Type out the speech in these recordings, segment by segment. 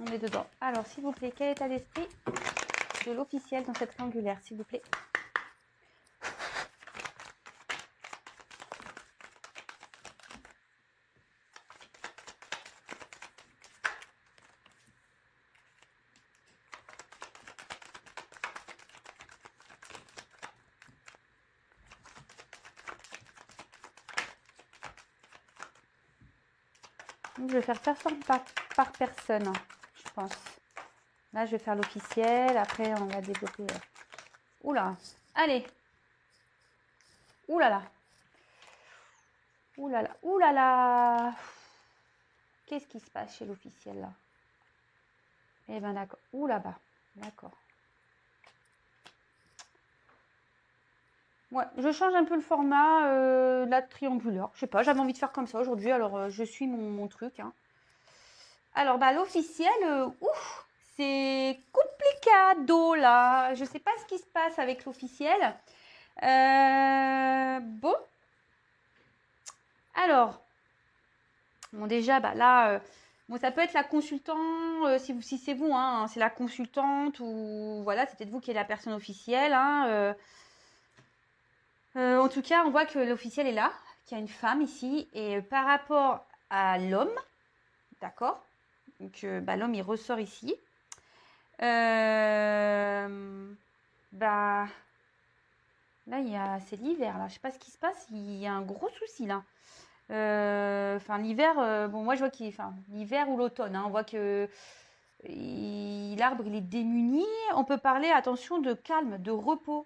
On est dedans. Alors, s'il vous plaît, quel état d'esprit de l'officiel dans cette triangulaire, s'il vous plaît? Je vais faire personne par personne, je pense. Là, je vais faire l'officiel. Après, on va développer. Oula, allez. Oulala. Oulala, oulala. Qu'est-ce qui se passe chez l'officiel là? Eh ben d'accord. Ouh là-bas. D'accord. Ouais, je change un peu le format la triangulaire. Je sais pas, j'avais envie de faire comme ça aujourd'hui, alors je suis mon truc. Hein. Alors, bah, l'officiel, ouf, c'est complicado là. Je sais pas ce qui se passe avec l'officiel. Bon. Alors, bon déjà, bah là, bon, ça peut être la consultante, si c'est vous, hein, c'est la consultante ou voilà, c'est peut-être vous qui êtes la personne officielle. Hein, en tout cas, on voit que l'officiel est là, qu'il y a une femme ici. Et par rapport à l'homme, d'accord? Donc, bah, l'homme, il ressort ici. Bah, là, c'est l'hiver, là. Je sais pas ce qui se passe. Il y a un gros souci, là. Enfin, l'hiver, bon, moi, je vois qu'il... Enfin, l'hiver ou l'automne, hein, on voit que l'arbre, il est démuni. On peut parler, attention, de calme, de repos.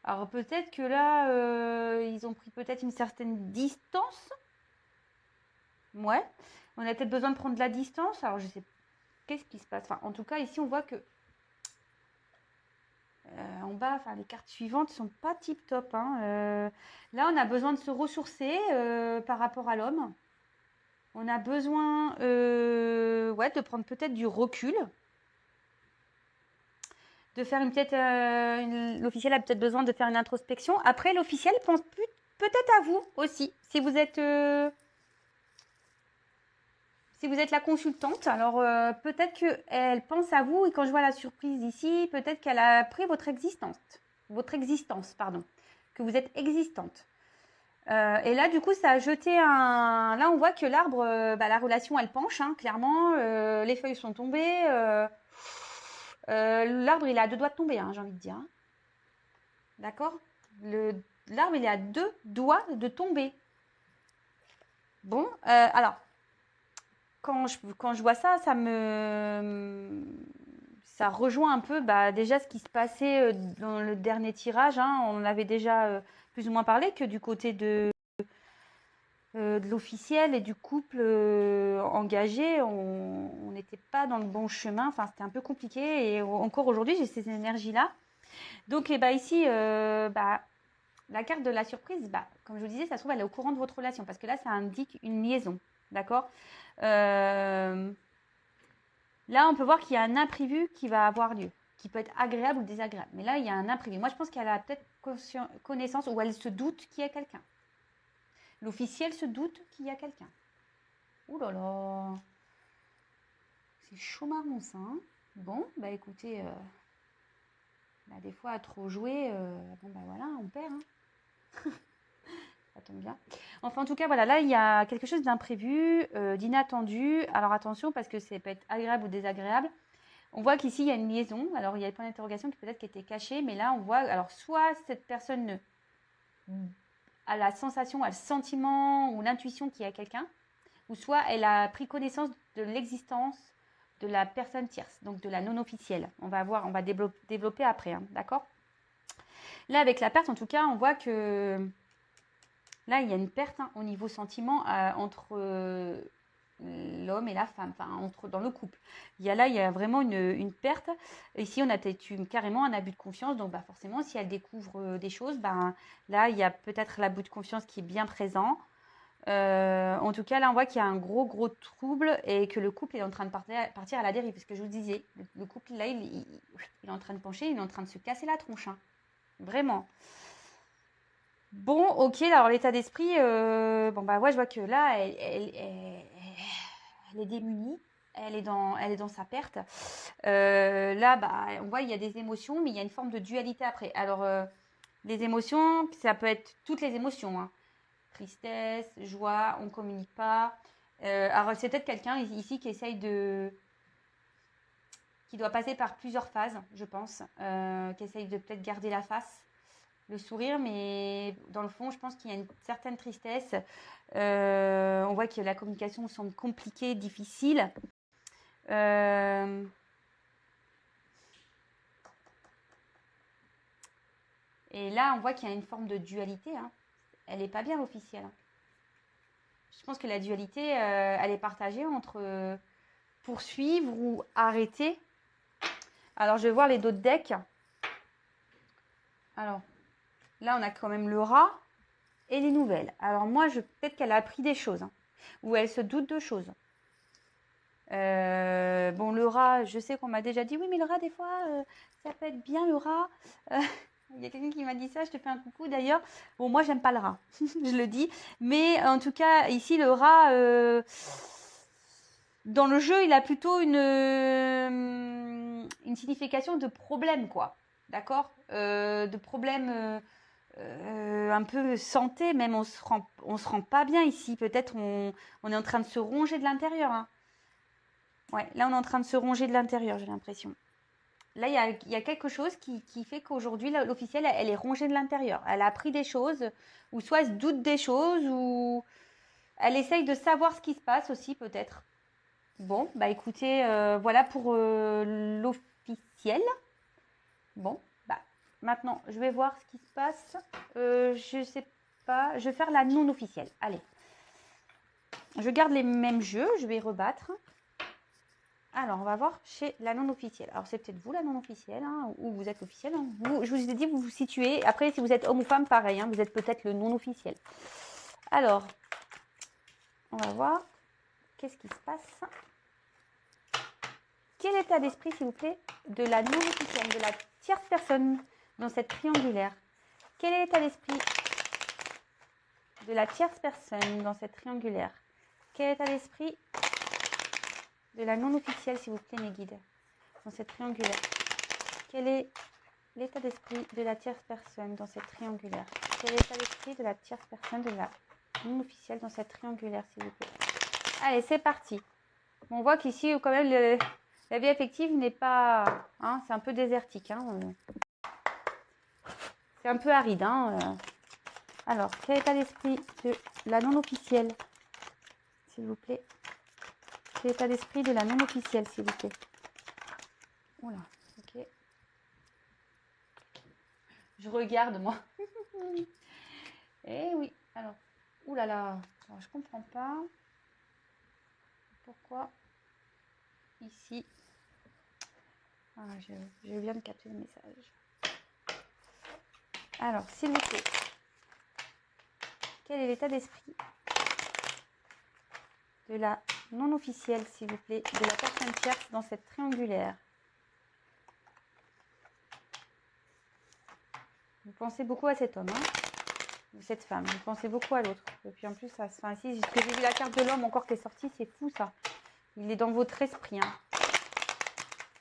Alors peut-être que là, ils ont pris peut-être une certaine distance. Ouais. On a peut-être besoin de prendre de la distance. Alors je sais qu'est-ce qui se passe. Enfin, en tout cas, ici, on voit que en bas, enfin, les cartes suivantes sont pas tip top. Hein. Là, on a besoin de se ressourcer par rapport à l'homme. On a besoin ouais, de prendre peut-être du recul. De faire l'officiel a peut-être besoin de faire une introspection. Après, l'officiel pense peut-être à vous aussi. Si vous êtes la consultante, alors peut-être qu'elle pense à vous. Et quand je vois la surprise ici, peut-être qu'elle a pris votre existence, pardon, que vous êtes existante. Et là, du coup, ça a jeté un... Là, on voit que l'arbre, bah, la relation, elle penche, hein, clairement. Les feuilles sont tombées. L'arbre, il est à 2 doigts de tomber, hein, j'ai envie de dire. Hein. D'accord? L'arbre, il est à 2 doigts de tomber. Bon, alors, quand je vois ça, ça rejoint un peu bah, déjà ce qui se passait dans le dernier tirage. Hein, on avait déjà plus ou moins parlé que du côté de l'officiel et du couple engagé, on n'était pas dans le bon chemin. Enfin, c'était un peu compliqué. Et encore aujourd'hui, j'ai ces énergies-là. Donc, bah, ici, bah, la carte de la surprise, bah, comme je vous disais, ça se trouve, elle est au courant de votre relation. Parce que là, ça indique une liaison. D'accord Là, on peut voir qu'il y a un imprévu qui va avoir lieu, qui peut être agréable ou désagréable. Mais là, il y a un imprévu. Moi, je pense qu'elle a peut-être connaissance ou elle se doute qu'il y a quelqu'un. L'officiel se doute qu'il y a quelqu'un. Ouh là là. C'est chaud marron ça. Hein. Bon, bah écoutez, bah, des fois à trop jouer, bon bah voilà, on perd. Hein. Ça tombe bien. Enfin, en tout cas, voilà, là, il y a quelque chose d'imprévu, d'inattendu. Alors attention, parce que ça peut être agréable ou désagréable. On voit qu'ici, il y a une liaison. Alors, il y a le point d'interrogation qui peut-être était caché, mais là, on voit, alors soit cette personne a la sensation, a le sentiment ou l'intuition qu'il y a quelqu'un, ou soit elle a pris connaissance de l'existence de la personne tierce, donc de la non officielle. On va développer après, hein, d'accord? Là, avec la perte, en tout cas, on voit que là, il y a une perte hein, au niveau sentiment entre l'homme et la femme, enfin, dans le couple. Il y a vraiment une perte. Ici, on a peut-être carrément un abus de confiance, donc bah, forcément, si elle découvre des choses, bah, là, il y a peut-être l'abus de confiance qui est bien présent. En tout cas, là, on voit qu'il y a un gros trouble et que le couple est en train de partir à la dérive. Parce que je vous disais, le couple, là, il est en train de pencher, il est en train de se casser la tronche. Hein. Vraiment. Bon, ok, alors l'état d'esprit, bon, bah, ouais, je vois que là, elle est démunie. elle est dans sa perte. Là, bah, on voit il y a des émotions, mais il y a une forme de dualité après. Alors, les émotions, ça peut être toutes les émotions, hein. Tristesse, joie, on ne communique pas. Alors, c'est peut-être quelqu'un ici qui essaye qui doit passer par plusieurs phases, je pense, qui essaye de peut-être garder la face, le sourire, mais dans le fond, je pense qu'il y a une certaine tristesse. On voit que la communication semble compliquée, difficile. Et là, on voit qu'il y a une forme de dualité, hein. Elle n'est pas bien l'officielle, hein. Je pense que la dualité, elle est partagée entre poursuivre ou arrêter. Alors, je vais voir les d'autres decks. Alors, là, on a quand même le rat et les nouvelles. Alors, moi, peut-être qu'elle a appris des choses, hein, ou elle se doute de choses. Bon, le rat, je sais qu'on m'a déjà dit, oui, mais le rat, des fois, ça peut être bien le rat. Il y a quelqu'un qui m'a dit ça, je te fais un coucou d'ailleurs. Bon, moi, j'aime pas le rat, je le dis. Mais en tout cas, ici, le rat, dans le jeu, il a plutôt une signification de problème, quoi. D'accord, de problème un peu santé, même on se rend pas bien ici. Peut-être on est en train de se ronger de l'intérieur, hein. Ouais, là, on est en train de se ronger de l'intérieur, j'ai l'impression. Là, il y a quelque chose qui fait qu'aujourd'hui, l'officielle, elle est rongée de l'intérieur. Elle a appris des choses, ou soit elle se doute des choses, ou elle essaye de savoir ce qui se passe aussi, peut-être. Bon, bah écoutez, voilà pour l'officiel. Bon, bah maintenant, je vais voir ce qui se passe. Je sais pas, je vais faire la non officielle. Allez, je garde les mêmes jeux, je vais rebattre. Alors, on va voir chez la non-officielle. Alors, c'est peut-être vous, la non-officielle, hein, ou vous êtes l'officielle, hein. Je vous ai dit, vous vous situez. Après, si vous êtes homme ou femme, pareil, hein, vous êtes peut-être le non-officiel. Alors, on va voir. Qu'est-ce qui se passe? Quel état d'esprit, s'il vous plaît, de la non-officielle, de la tierce personne dans cette triangulaire? Quel est l'état d'esprit de la tierce personne dans cette triangulaire? Quel est l'état d'esprit de la non-officielle, s'il vous plaît, mes guides, dans cette triangulaire? Quel est l'état d'esprit de la tierce personne dans cette triangulaire? Quel est l'état d'esprit de la tierce personne de la non-officielle dans cette triangulaire, s'il vous plaît? Allez, c'est parti. On voit qu'ici, quand même, la vie affective n'est pas... Hein, c'est un peu désertique. Hein, c'est un peu aride. Hein, Alors, quel état d'esprit de la non-officielle, s'il vous plaît? Quel état d'esprit de la non-officielle, s'il vous plaît? Oula, ok. Je regarde, moi. Eh oui, alors, oulala, alors, je comprends pas pourquoi ici. Ah, je viens de capter le message. Alors, s'il vous plaît, quel est l'état d'esprit de la non-officielle, s'il vous plaît, de la personne tierce dans cette triangulaire? Vous pensez beaucoup à cet homme, hein, ou cette femme, vous pensez beaucoup à l'autre. Et puis en plus, ça se fait ainsi. J'ai vu la carte de l'homme encore qui est sortie, c'est fou ça. Il est dans votre esprit, hein.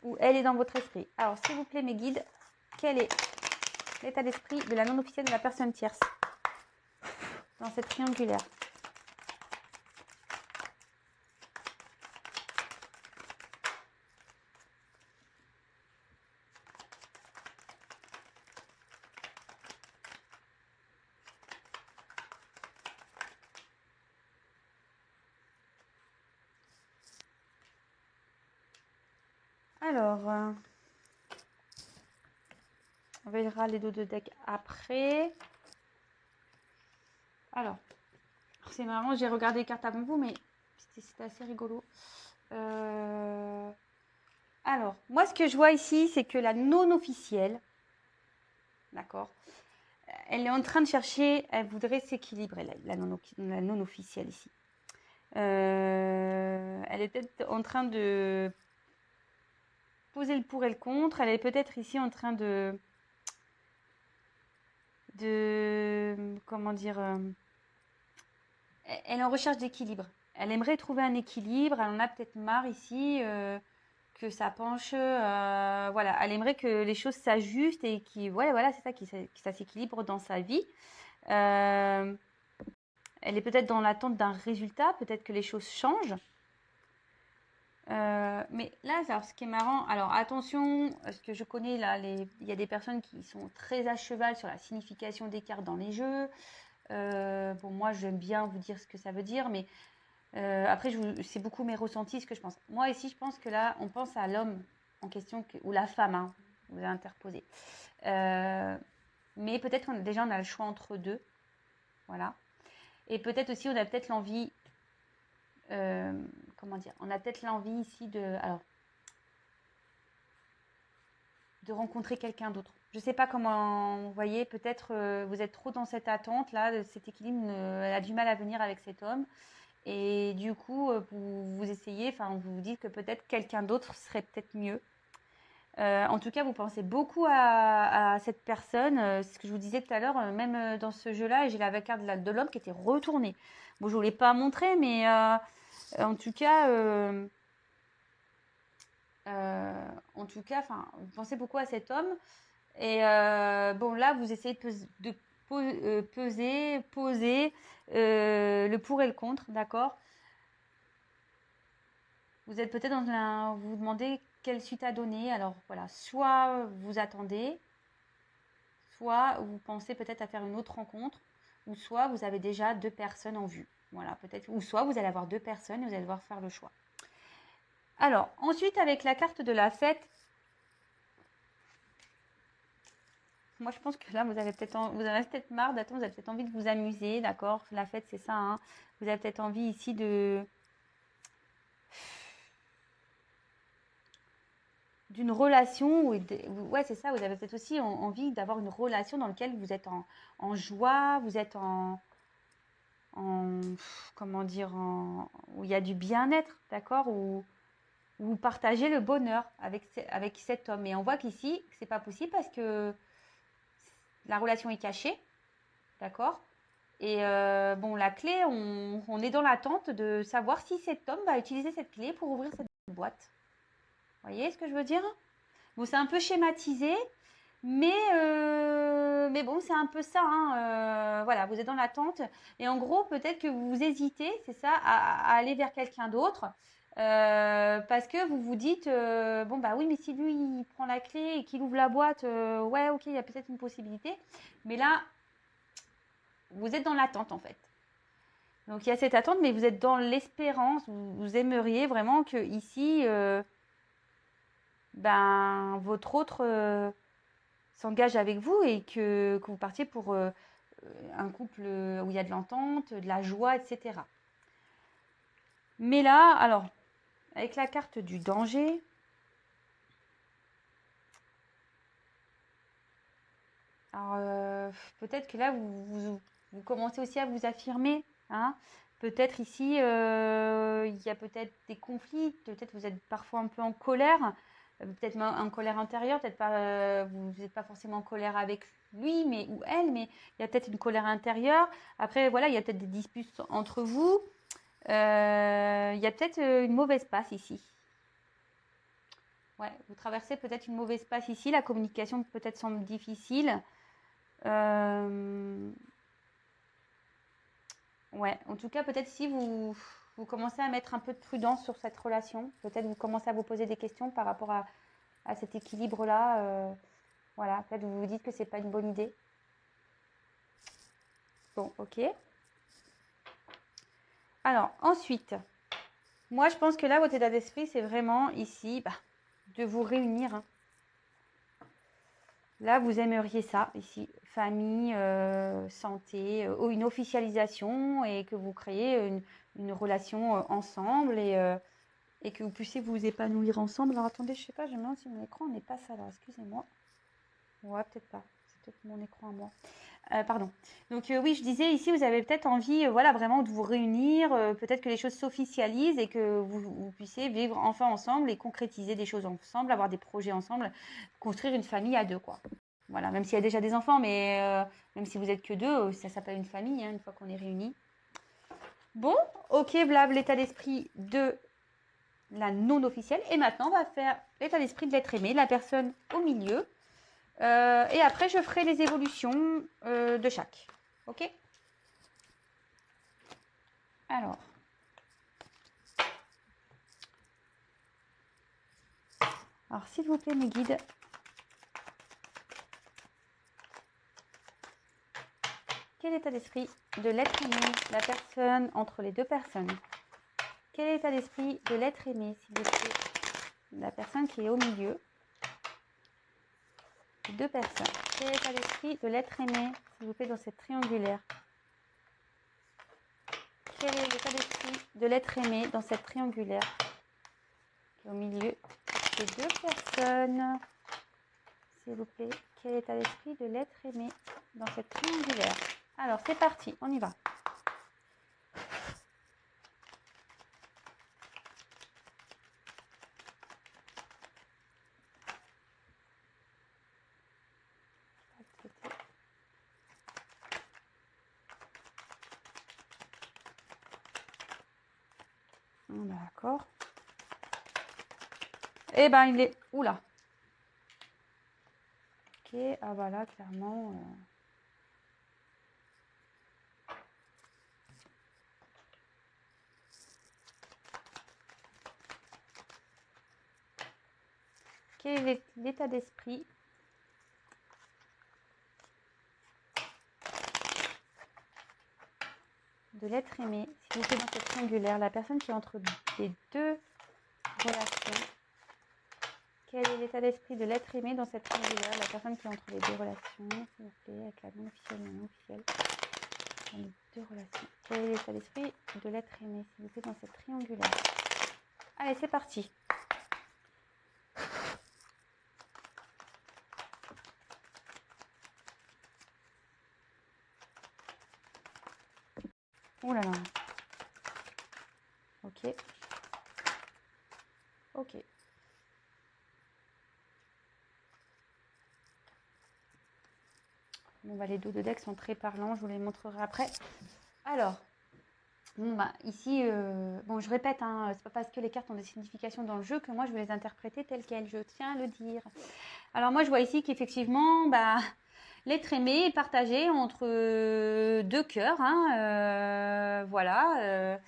Ou elle est dans votre esprit. Alors, s'il vous plaît, mes guides, quel est l'état d'esprit de la non-officielle de la personne tierce dans cette triangulaire? Alors, on verra les dos de deck après. Alors, c'est marrant, j'ai regardé les cartes avant vous, mais c'était assez rigolo. Alors, moi, ce que je vois ici, c'est que la non-officielle, d'accord, elle est en train de chercher, elle voudrait s'équilibrer, la non-officielle ici. Elle est peut-être en train de poser le pour et le contre. Elle est peut-être ici en train de comment dire, elle est en recherche d'équilibre. elle aimerait trouver un équilibre. Elle en a peut-être marre ici que ça penche. Voilà, elle aimerait que les choses s'ajustent et ouais, voilà, c'est ça, que ça s'équilibre dans sa vie. Elle est peut-être dans l'attente d'un résultat. Peut-être que les choses changent. Mais là, alors, ce qui est marrant, alors attention, parce que je connais là, il y a des personnes qui sont très à cheval sur la signification des cartes dans les jeux. Bon, moi, j'aime bien vous dire ce que ça veut dire, mais après, c'est beaucoup mes ressentis, ce que je pense. Moi, ici, je pense que là, on pense à l'homme en question, ou la femme, hein, vous avez interposé. Mais peut-être déjà, on a le choix entre deux. Voilà. Et peut-être aussi, on a peut-être l'envie comment dire, on a peut-être l'envie ici de rencontrer quelqu'un d'autre. Je ne sais pas comment, vous voyez, peut-être vous êtes trop dans cette attente là, de cet équilibre, elle a du mal à venir avec cet homme. Et du coup, vous essayez, enfin, vous vous dites que peut-être quelqu'un d'autre serait peut-être mieux. En tout cas, vous pensez beaucoup à cette personne. C'est ce que je vous disais tout à l'heure, même dans ce jeu-là, j'ai la carte de l'homme qui était retournée. Bon, je ne vous l'ai pas montré, mais en tout cas, enfin, vous pensez beaucoup à cet homme. Et bon, là, vous essayez de poser le pour et le contre, d'accord? Vous êtes peut-être vous vous demandez quelle suite à donner. Alors voilà, soit vous attendez, soit vous pensez peut-être à faire une autre rencontre, ou soit vous avez déjà deux personnes en vue. Voilà, peut-être, ou soit vous allez avoir deux personnes et vous allez devoir faire le choix. Alors, ensuite, avec la carte de la fête, moi, je pense que là, vous avez peut-être marre d'attendre, vous avez peut-être envie de vous amuser, d'accord? La fête, c'est ça, hein. Vous avez peut-être envie ici d'une relation, ouais, c'est ça, vous avez peut-être aussi envie d'avoir une relation dans laquelle vous êtes en joie, vous êtes comment dire, où il y a du bien-être, d'accord? Où vous partagez le bonheur avec cet homme. Et on voit qu'ici, c'est pas possible parce que la relation est cachée, d'accord? Et bon, la clé, on est dans l'attente de savoir si cet homme va utiliser cette clé pour ouvrir cette boîte. Vous voyez ce que je veux dire? Bon, c'est un peu schématisé, mais bon, c'est un peu ça, hein. Voilà, vous êtes dans l'attente. Et en gros, peut-être que vous hésitez, c'est ça, à aller vers quelqu'un d'autre. Parce que vous vous dites, bon, bah oui, mais si lui, il prend la clé et qu'il ouvre la boîte, ouais, ok, il y a peut-être une possibilité. Mais là, vous êtes dans l'attente, en fait. Donc il y a cette attente, mais vous êtes dans l'espérance, vous aimeriez vraiment que ici, ben, votre autre s'engage avec vous et que vous partiez pour un couple où il y a de l'entente, de la joie, etc. Mais là, alors, avec la carte du danger, alors peut-être que là, vous commencez aussi à vous affirmer, hein. Peut-être ici, il y a peut-être des conflits, peut-être vous êtes parfois un peu en colère, peut-être en colère intérieure, peut-être pas, vous n'êtes pas forcément en colère avec lui mais, ou elle, mais il y a peut-être une colère intérieure. Après, voilà, il y a peut-être des disputes entre vous. Il y a peut-être une mauvaise passe ici. Ouais, vous traversez peut-être une mauvaise passe ici, la communication peut-être semble difficile. Ouais, en tout cas, peut-être si vous commencez à mettre un peu de prudence sur cette relation, peut-être vous commencez à vous poser des questions par rapport à cet équilibre-là. Voilà, peut-être vous vous dites que c'est pas une bonne idée. Bon, ok. Alors, ensuite, moi, je pense que là, votre état d'esprit, c'est vraiment ici de vous réunir. Hein. Là, vous aimeriez ça, ici, famille, santé, une officialisation et que vous créez une relation ensemble et que vous puissiez vous épanouir ensemble. Alors, attendez, je sais pas, je me demande si mon écran n'est pas ça là, excusez-moi. Ouais, peut-être pas, c'est peut-être mon écran à moi. Pardon. Donc oui, je disais ici, vous avez peut-être envie, voilà, vraiment de vous réunir, peut-être que les choses s'officialisent et que vous puissiez vivre enfin ensemble et concrétiser des choses ensemble, avoir des projets ensemble, construire une famille à deux, quoi. Voilà, même s'il y a déjà des enfants, mais même si vous êtes que deux, ça s'appelle une famille, hein, une fois qu'on est réunis. Bon, ok, voilà l'état d'esprit de la non officielle. Et maintenant, on va faire l'état d'esprit de l'être aimé, la personne au milieu. Et après, je ferai les évolutions de chaque. Ok? Alors. Alors, s'il vous plaît, mes guides. Quel état d'esprit de l'être aimé, la personne entre les deux personnes? Quel état d'esprit de l'être aimé, s'il vous plaît, la personne qui est au milieu? Deux personnes. Quel état d'esprit de l'être aimé, s'il vous plaît, dans cette triangulaire? Quel est l'état d'esprit de l'être aimé dans cette triangulaire qui est au milieu? Ces deux personnes, s'il vous plaît, quel état d'esprit de l'être aimé dans cette triangulaire? Alors, c'est parti, on y va. D'accord. Eh ben, il est... Oula. Ok, ah bah là, clairement... Quel est l'état d'esprit de l'être aimé, s'il vous plaît, dans cette triangulaire, la personne qui est entre les deux relations? Quel est l'état d'esprit de l'être aimé dans cette triangulaire, la personne qui est entre les deux relations, s'il vous plaît, avec la non officielle et la non officielle, dans les deux relations? Quel est l'état d'esprit de l'être aimé, s'il vous plaît, dans cette triangulaire? Allez, c'est parti. Oh là là. Ok. Ok. Bon, bah, les dos de deck sont très parlants, je vous les montrerai après. Alors, bon, bah, ici, bon, je répète, hein, c'est pas parce que les cartes ont des significations dans le jeu que moi je vais les interpréter telles quelles, je tiens à le dire. Alors moi je vois ici qu'effectivement, bah, l'être aimé est partagé entre deux cœurs, hein, voilà.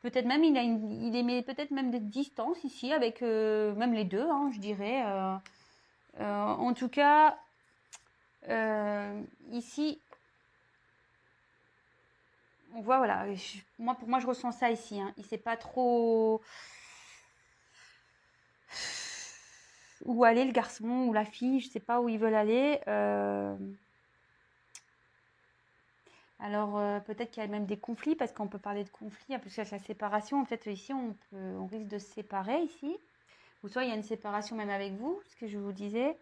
Peut-être même il émet peut-être même des distances ici avec même les deux, hein, je dirais. En tout cas, ici, on voit, voilà, pour moi je ressens ça ici, hein. Il sait pas trop où aller, le garçon ou la fille, je sais pas où ils veulent aller. Alors peut-être qu'il y a même des conflits, parce qu'on peut parler de conflits, en plus avec la séparation, peut-être ici on risque de se séparer ici, ou soit il y a une séparation même avec vous, ce que je vous disais.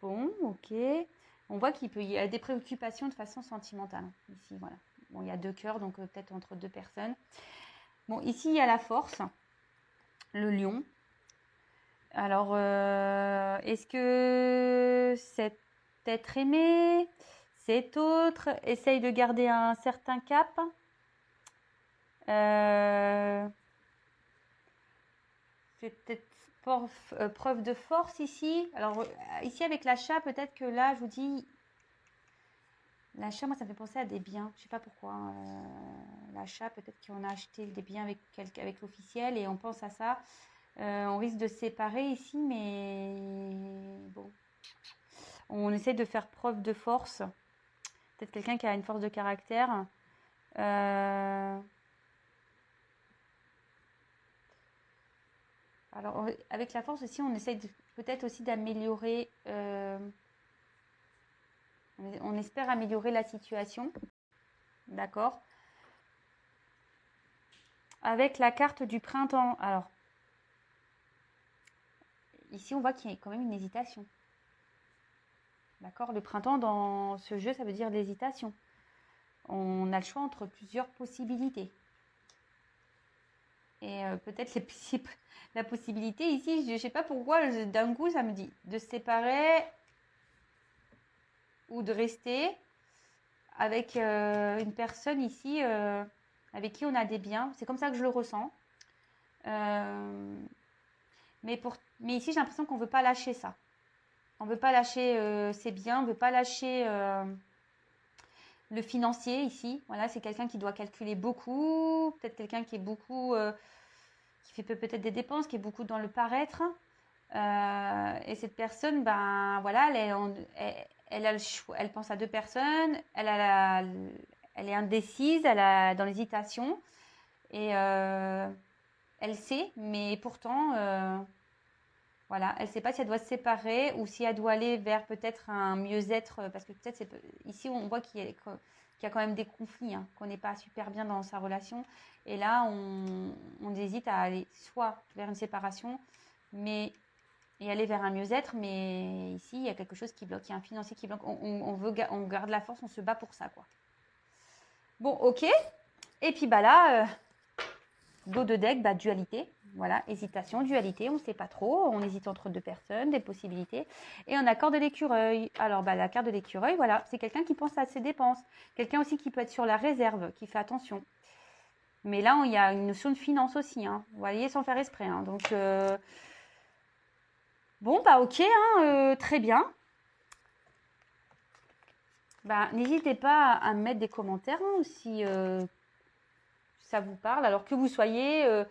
Bon, ok. On voit qu'il y a des préoccupations de façon sentimentale, ici, voilà. Bon, il y a deux cœurs, donc peut-être entre deux personnes. Bon, ici, il y a la force, le lion. Alors, est-ce que cet être aimé, cet autre, essaye de garder un certain cap? C'est peut-être preuve de force ici. Alors, ici, avec l'achat, peut-être que là, je vous dis, l'achat, moi, ça me fait penser à des biens. Je sais pas pourquoi. L'achat, peut-être qu'on a acheté des biens avec l'officiel et on pense à ça. On risque de se séparer ici, mais bon. On essaie de faire preuve de force. Peut-être quelqu'un qui a une force de caractère. Alors, avec la force aussi, on essaie peut-être aussi d'améliorer. On espère améliorer la situation. D'accord. Avec la carte du printemps. Alors, ici, on voit qu'il y a quand même une hésitation. D'accord. Le printemps, dans ce jeu, ça veut dire l'hésitation. On a le choix entre plusieurs possibilités. Et peut-être la possibilité ici, je ne sais pas pourquoi, d'un coup, ça me dit de se séparer ou de rester avec une personne ici avec qui on a des biens. C'est comme ça que je le ressens. Mais ici, j'ai l'impression qu'on ne veut pas lâcher ça. On ne veut pas lâcher ses biens, on ne veut pas lâcher le financier ici. Voilà, c'est quelqu'un qui doit calculer beaucoup, peut-être quelqu'un qui est beaucoup, qui fait peut-être des dépenses, qui est beaucoup dans le paraître. Et cette personne, ben voilà, elle a le choix, elle pense à deux personnes, elle est indécise, elle est dans l'hésitation et elle sait, mais pourtant, voilà, elle ne sait pas si elle doit se séparer ou si elle doit aller vers peut-être un mieux-être, parce que peut-être ici on voit qu'il y a quand même des conflits, hein, qu'on n'est pas super bien dans sa relation. Et là, on hésite à aller soit vers une séparation, et aller vers un mieux-être, mais ici il y a quelque chose qui bloque, il y a un financier qui bloque. On garde la force, on se bat pour ça, quoi. Bon, ok. Et puis bah là, dos de deck, bah dualité. Voilà, hésitation, dualité, on ne sait pas trop, on hésite entre deux personnes, des possibilités. Et on a carte de l'écureuil. Alors, bah, la carte de l'écureuil, voilà, c'est quelqu'un qui pense à ses dépenses. Quelqu'un aussi qui peut être sur la réserve, qui fait attention. Mais là, il y a une notion de finance aussi, hein, vous voyez, sans faire exprès. Hein. Donc, bon, bah ok, hein, très bien. Bah, n'hésitez pas à me mettre des commentaires hein, si ça vous parle. Alors que vous soyez...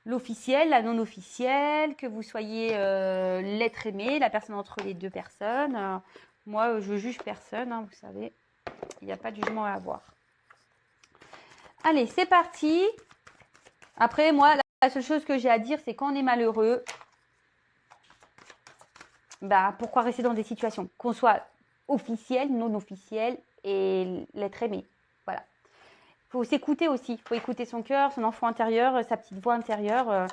l'officiel, la non-officielle, que vous soyez l'être aimé, la personne entre les deux personnes. Moi, je juge personne, hein, vous savez. Il n'y a pas de jugement à avoir. Allez, c'est parti. Après, moi, la seule chose que j'ai à dire, c'est quand on est malheureux, bah, pourquoi rester dans des situations qu'on soit officiel, non officiel et l'être aimé. Voilà. Il faut s'écouter aussi. Il faut écouter son cœur, son enfant intérieur, sa petite voix intérieure.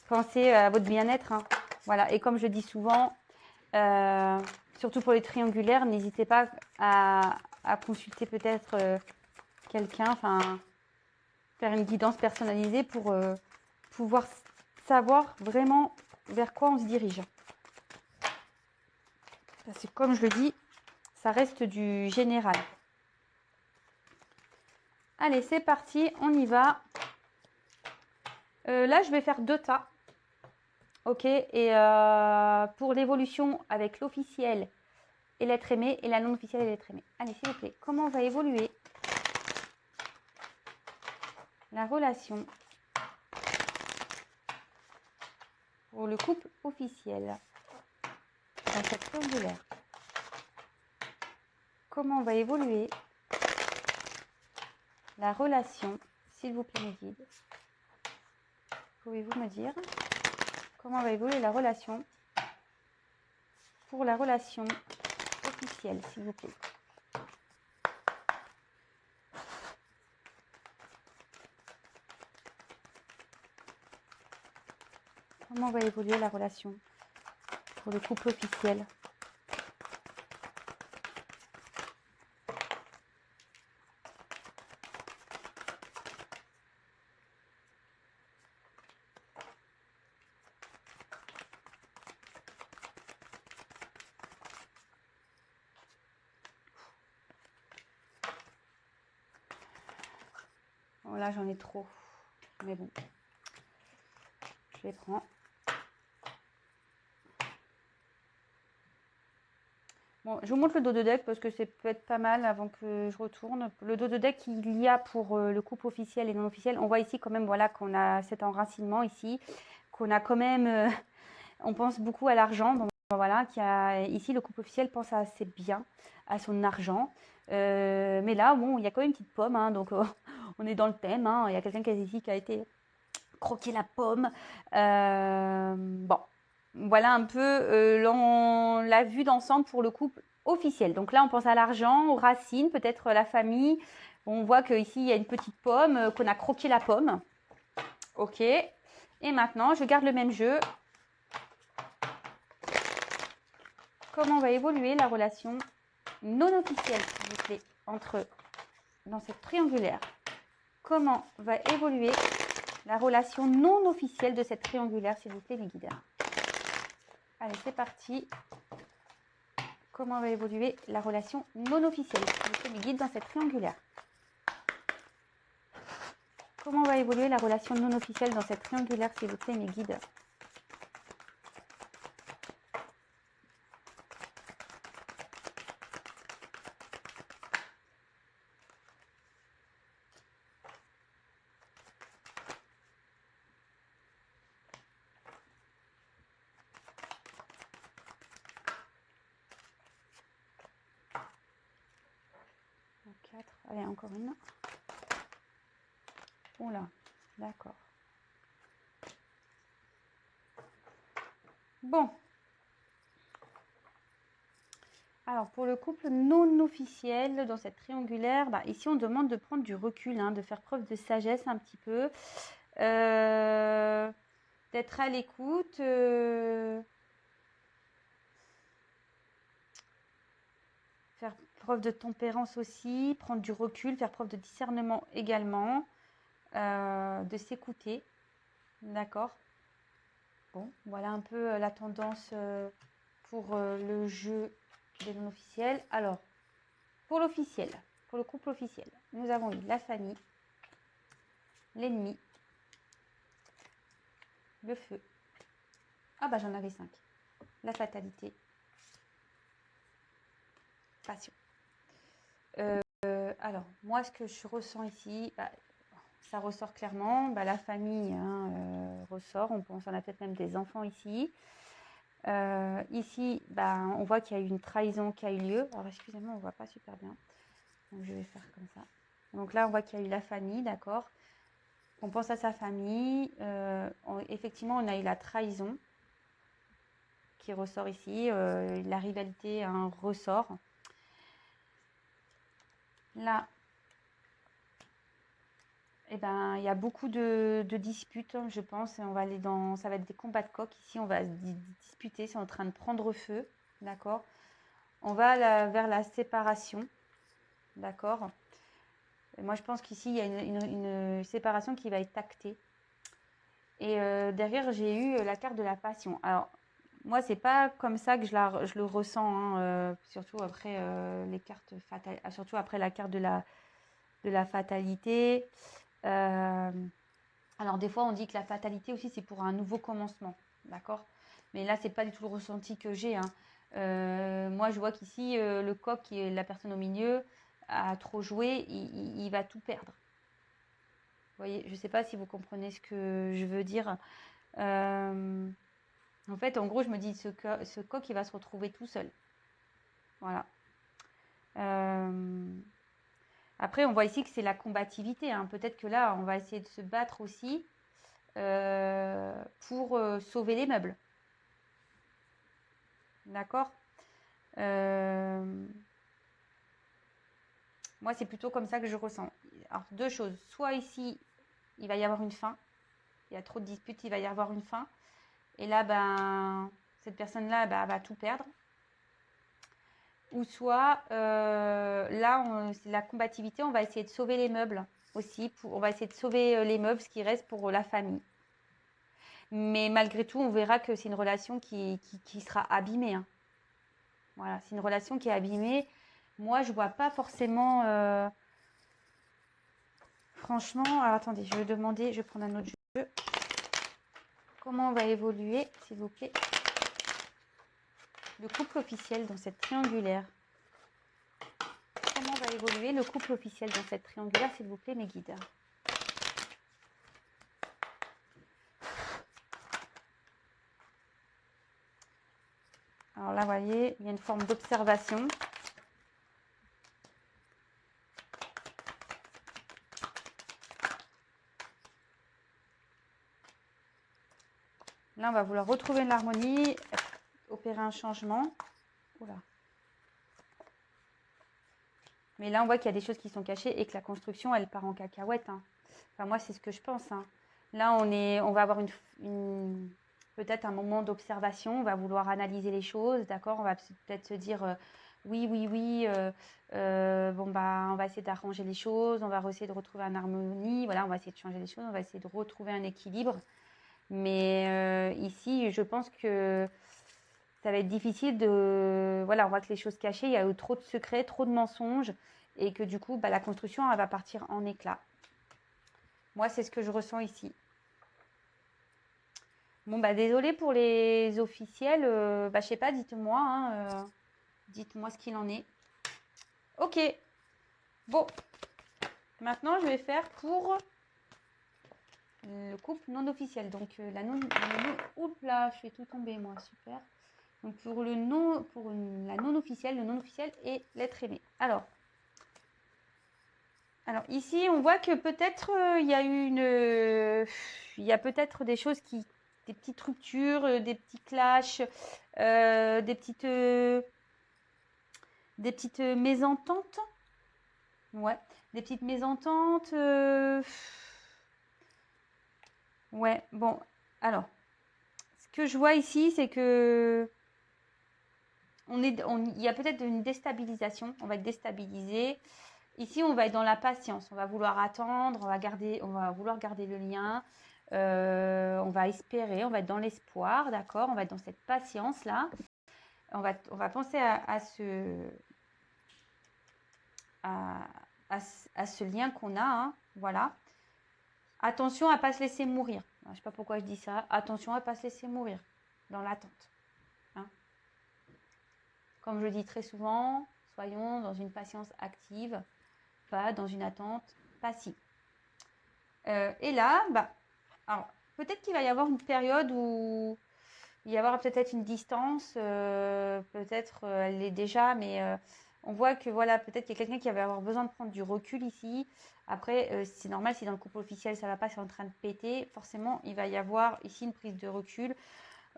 Pensez à votre bien-être. Hein. Voilà. Et comme je dis souvent, surtout pour les triangulaires, n'hésitez pas à consulter peut-être quelqu'un, enfin, faire une guidance personnalisée pour pouvoir savoir vraiment vers quoi on se dirige. Parce que comme je le dis, ça reste du général. Allez, c'est parti, on y va. Là, je vais faire 2 tas. Ok, et pour l'évolution avec l'officiel et l'être aimé, et la non-officielle et l'être aimé. Allez, s'il vous plaît, comment va évoluer la relation pour le couple officiel dans cette triangulaire? Comment va évoluer la relation, s'il vous plaît, mes guides? Pouvez-vous me dire comment va évoluer la relation pour la relation officielle, s'il vous plaît? Comment va évoluer la relation pour le couple officiel? Oh là, j'en ai trop. Mais bon, je les prends. Bon, je vous montre le dos de deck parce que c'est peut-être pas mal avant que je retourne. Le dos de deck qu'il y a pour le couple officiel et non officiel. On voit ici quand même voilà, qu'on a cet enracinement ici, qu'on a quand même... on pense beaucoup à l'argent. Donc voilà, ici le couple officiel pense à ses biens, à son argent. Mais là, bon, il y a quand même une petite pomme, hein, donc on est dans le thème. Hein. Il y a quelqu'un ici qui a été croquer la pomme. Bon. Voilà un peu la vue d'ensemble pour le couple officiel. Donc là, on pense à l'argent, aux racines, peut-être la famille. On voit qu'ici, il y a une petite pomme, qu'on a croqué la pomme. Ok. Et maintenant, je garde le même jeu. Comment va évoluer la relation non officielle, s'il vous plaît, dans cette triangulaire? Comment va évoluer la relation non officielle de cette triangulaire, s'il vous plaît, mes guides? Allez, c'est parti. Comment va évoluer la relation non officielle? Je mes guides dans cette triangulaire. Comment va évoluer la relation non officielle dans cette triangulaire, s'il vous plaît, mes guides? Allez, encore une. Oula, d'accord. Bon. Alors, pour le couple non officiel, dans cette triangulaire, bah, ici, on demande de prendre du recul, hein, de faire preuve de sagesse un petit peu, d'être à l'écoute, faire preuve de tempérance aussi, prendre du recul, faire preuve de discernement également, de s'écouter, d'accord? Bon, voilà un peu la tendance pour le jeu des non officiels. Alors, pour l'officiel, pour le couple officiel, nous avons eu la famille, l'ennemi, le feu. Ah bah j'en avais 5. La fatalité, passion. Alors, moi, ce que je ressens ici, bah, ça ressort clairement. Bah, la famille hein, ressort. On a peut-être même des enfants ici. Ici, bah, on voit qu'il y a eu une trahison qui a eu lieu. Alors, excusez-moi, on ne voit pas super bien. Donc, je vais faire comme ça. Donc là, on voit qu'il y a eu la famille, d'accord. On pense à sa famille. Effectivement, on a eu la trahison qui ressort ici. La rivalité hein, ressort. Là, eh ben, il y a beaucoup de disputes, je pense. On va aller dans, ça va être des combats de coq. Ici, on va se disputer. C'est en train de prendre feu, d'accord. On va vers la séparation, d'accord. Moi, je pense qu'ici, il y a une séparation qui va être actée. Et derrière, j'ai eu la carte de la passion. Alors, moi, c'est pas comme ça que je le ressens, hein, surtout après les cartes fatales, surtout après la carte de la fatalité. Alors, des fois, on dit que la fatalité aussi, c'est pour un nouveau commencement, d'accord? Mais là, c'est pas du tout le ressenti que j'ai, hein. Moi, je vois qu'ici, le coq, qui est la personne au milieu, a trop joué, il va tout perdre. Vous voyez, je ne sais pas si vous comprenez ce que je veux dire. En fait, en gros, je me dis, ce coq, il va se retrouver tout seul. Voilà. Après, on voit ici que c'est la combativité, hein. Peut-être que là, on va essayer de se battre aussi pour sauver les meubles. D'accord. Moi, c'est plutôt comme ça que je ressens. Alors, deux choses. Soit ici, il va y avoir une fin. Il y a trop de disputes, il va y avoir une fin. Et là, ben, cette personne-là va tout perdre. Ou soit, là, c'est la combativité. On va essayer de sauver les meubles aussi. On va essayer de sauver les meubles, ce qui reste pour la famille. Mais malgré tout, on verra que c'est une relation qui sera abîmée, hein. Voilà, c'est une relation qui est abîmée. Moi, je vois pas forcément... Franchement, alors attendez, je vais demander, je vais prendre un autre jeu. Comment on va évoluer, s'il vous plaît, le couple officiel dans cette triangulaire? Comment va évoluer le couple officiel dans cette triangulaire, s'il vous plaît, mes guides? Alors là, vous voyez, il y a une forme d'observation. Là, on va vouloir retrouver une harmonie, opérer un changement. Oula. Mais là, on voit qu'il y a des choses qui sont cachées et que la construction, elle part en cacahuète, hein. Enfin, moi, c'est ce que je pense, hein. Là, on va avoir peut-être un moment d'observation. On va vouloir analyser les choses, d'accord. On va peut-être se dire oui, bon, bah, on va essayer d'arranger les choses. On va essayer de retrouver une harmonie. Voilà, on va essayer de changer les choses. On va essayer de retrouver un équilibre. Mais ici, je pense que ça va être difficile de... Voilà, on voit que les choses cachées, il y a eu trop de secrets, trop de mensonges, et que du coup, bah, la construction, elle va partir en éclats. Moi, c'est ce que je ressens ici. Bon, bah, désolé pour les officiels. Bah, je sais pas, dites-moi. Hein, dites-moi ce qu'il en est. Ok. Bon. Maintenant, je vais faire pour le couple non officiel. Donc, la non... Oups là, je fais tout tomber, moi. Super. Donc, pour le non... Pour la non officielle, le non officiel et l'être aimé. Alors, ici, on voit que peut-être il y a une... il y a peut-être des choses qui... Des petites ruptures, des petits clashs, des petites mésententes. Ouais, des petites mésententes. Ouais, bon. Alors, ce que je vois ici, c'est que il y a peut-être une déstabilisation. On va être déstabilisé. Ici, on va être dans la patience. On va vouloir attendre, on va vouloir garder le lien. On va espérer, on va être dans l'espoir, d'accord? On va être dans cette patience-là. On va penser à ce lien qu'on a, hein, voilà. Attention à ne pas se laisser mourir. Je ne sais pas pourquoi je dis ça. Attention à ne pas se laisser mourir dans l'attente. Hein. Comme je le dis très souvent, soyons dans une patience active, pas dans une attente passive. Et là, bah, alors, peut-être qu'il va y avoir une période où il va y avoir peut-être une distance, peut-être elle l'est déjà, mais on voit que voilà, peut-être qu'il y a quelqu'un qui va avoir besoin de prendre du recul ici. Après, c'est normal, si dans le couple officiel ça va pas, c'est en train de péter, forcément il va y avoir ici une prise de recul.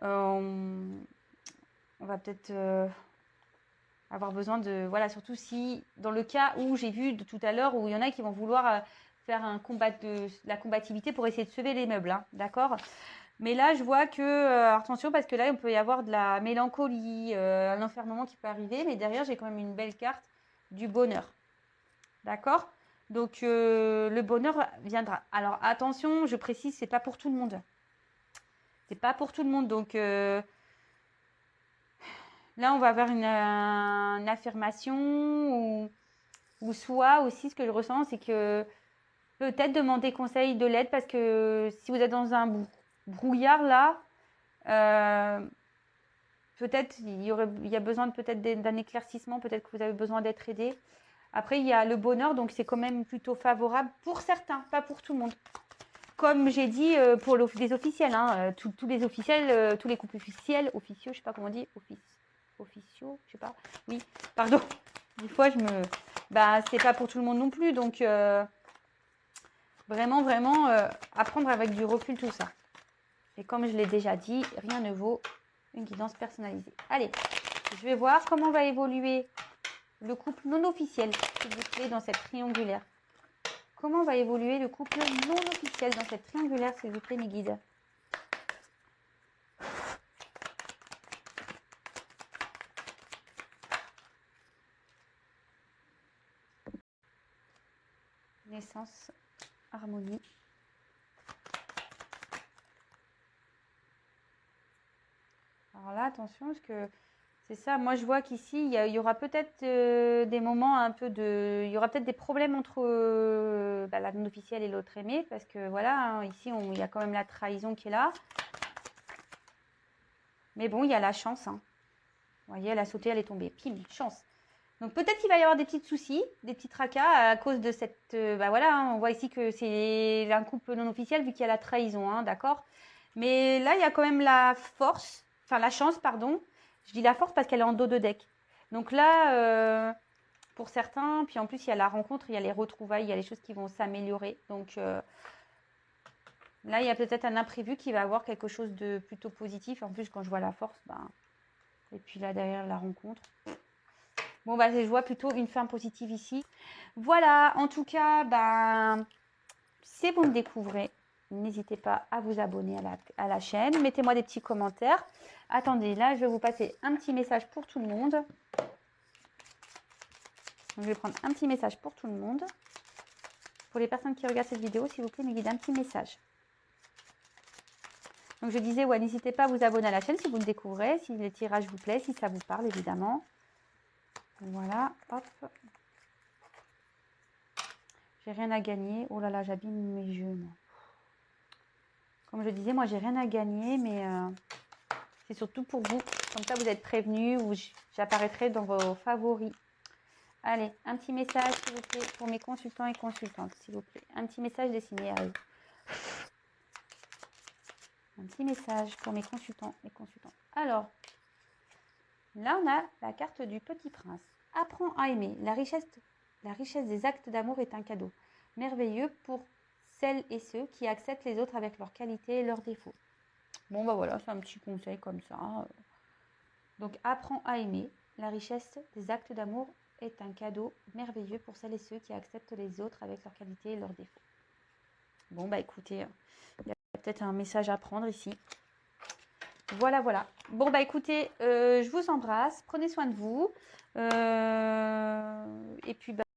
On va peut-être avoir besoin de... Voilà, surtout si, dans le cas où j'ai vu de tout à l'heure, où il y en a qui vont vouloir faire un combat de la combativité pour essayer de sauver les meubles, hein, d'accord? Mais là, je vois que, attention, parce que là, on peut y avoir de la mélancolie, un enfermement qui peut arriver, mais derrière, j'ai quand même une belle carte du bonheur. D'accord? Donc, le bonheur viendra. Alors, attention, je précise, c'est pas pour tout le monde. C'est pas pour tout le monde. Donc, là, on va avoir une affirmation ou soit aussi, ce que je ressens, c'est que peut-être demander conseil de l'aide parce que si vous êtes dans un brouillard là, peut-être il y a besoin peut-être d'un éclaircissement, peut-être que vous avez besoin d'être aidé. Après, il y a le bonheur, donc c'est quand même plutôt favorable pour certains, pas pour tout le monde. Comme j'ai dit pour les officiels, hein, tous les officiels, tous les couples officiels, officieux, je sais pas comment on dit, officiaux, je sais pas. Oui, pardon. Des fois, bah, c'est pas pour tout le monde non plus, donc vraiment, apprendre avec du recul tout ça. Et comme je l'ai déjà dit, rien ne vaut une guidance personnalisée. Allez, je vais voir comment va évoluer le couple non officiel, s'il vous plaît, dans cette triangulaire. Comment va évoluer le couple non officiel dans cette triangulaire, s'il vous plaît, mes guides? Naissance, harmonie. Alors là, attention, parce que c'est ça. Moi, je vois qu'ici, il y aura peut-être des moments un peu de... Il y aura peut-être des problèmes entre la non-officielle et l'autre aimé, parce que voilà, hein, ici, il y a quand même la trahison qui est là. Mais bon, il y a la chance. Hein. Vous voyez, elle a sauté, elle est tombée. Pim, chance. Donc peut-être qu'il va y avoir des petits soucis, des petits tracas à cause de cette... voilà, hein, on voit ici que c'est un couple non officiel vu qu'il y a la trahison, hein, d'accord? Mais là, il y a quand même la force, enfin la chance, pardon. Je dis la force parce qu'elle est en dos de deck. Donc là, pour certains, puis en plus, il y a la rencontre, il y a les retrouvailles, il y a les choses qui vont s'améliorer. Donc là, il y a peut-être un imprévu qui va avoir quelque chose de plutôt positif. En plus, quand je vois la force, ben... Et puis là, derrière la rencontre... Bon, bah, je vois plutôt une fin positive ici. Voilà, en tout cas, ben, si vous me découvrez, n'hésitez pas à vous abonner à la chaîne. Mettez-moi des petits commentaires. Attendez, là, je vais vous passer un petit message pour tout le monde. Donc, je vais prendre un petit message pour tout le monde. Pour les personnes qui regardent cette vidéo, s'il vous plaît, me guidez un petit message. Donc, je disais, ouais, n'hésitez pas à vous abonner à la chaîne si vous me découvrez, si les tirages vous plaisent, si ça vous parle, évidemment. Voilà, hop. J'ai rien à gagner. Oh là là, j'abîme mes jeux, moi. Comme je disais, moi, j'ai rien à gagner, mais c'est surtout pour vous. Comme ça, vous êtes prévenus ou j'apparaîtrai dans vos favoris. Allez, un petit message, s'il vous plaît, pour mes consultants et consultantes, s'il vous plaît. Un petit message dessiné à eux. Un petit message pour mes consultants et consultantes. Alors, là, on a la carte du Petit Prince. Apprends à aimer. La richesse des actes d'amour est un cadeau merveilleux pour celles et ceux qui acceptent les autres avec leurs qualités et leurs défauts. Bon, bah voilà, c'est un petit conseil comme ça. Donc, apprends à aimer. La richesse des actes d'amour est un cadeau merveilleux pour celles et ceux qui acceptent les autres avec leurs qualités et leurs défauts. Bon, bah écoutez, il y a peut-être un message à prendre ici. Voilà, voilà. Bon, bah écoutez, je vous embrasse. Prenez soin de vous. Et puis, bah,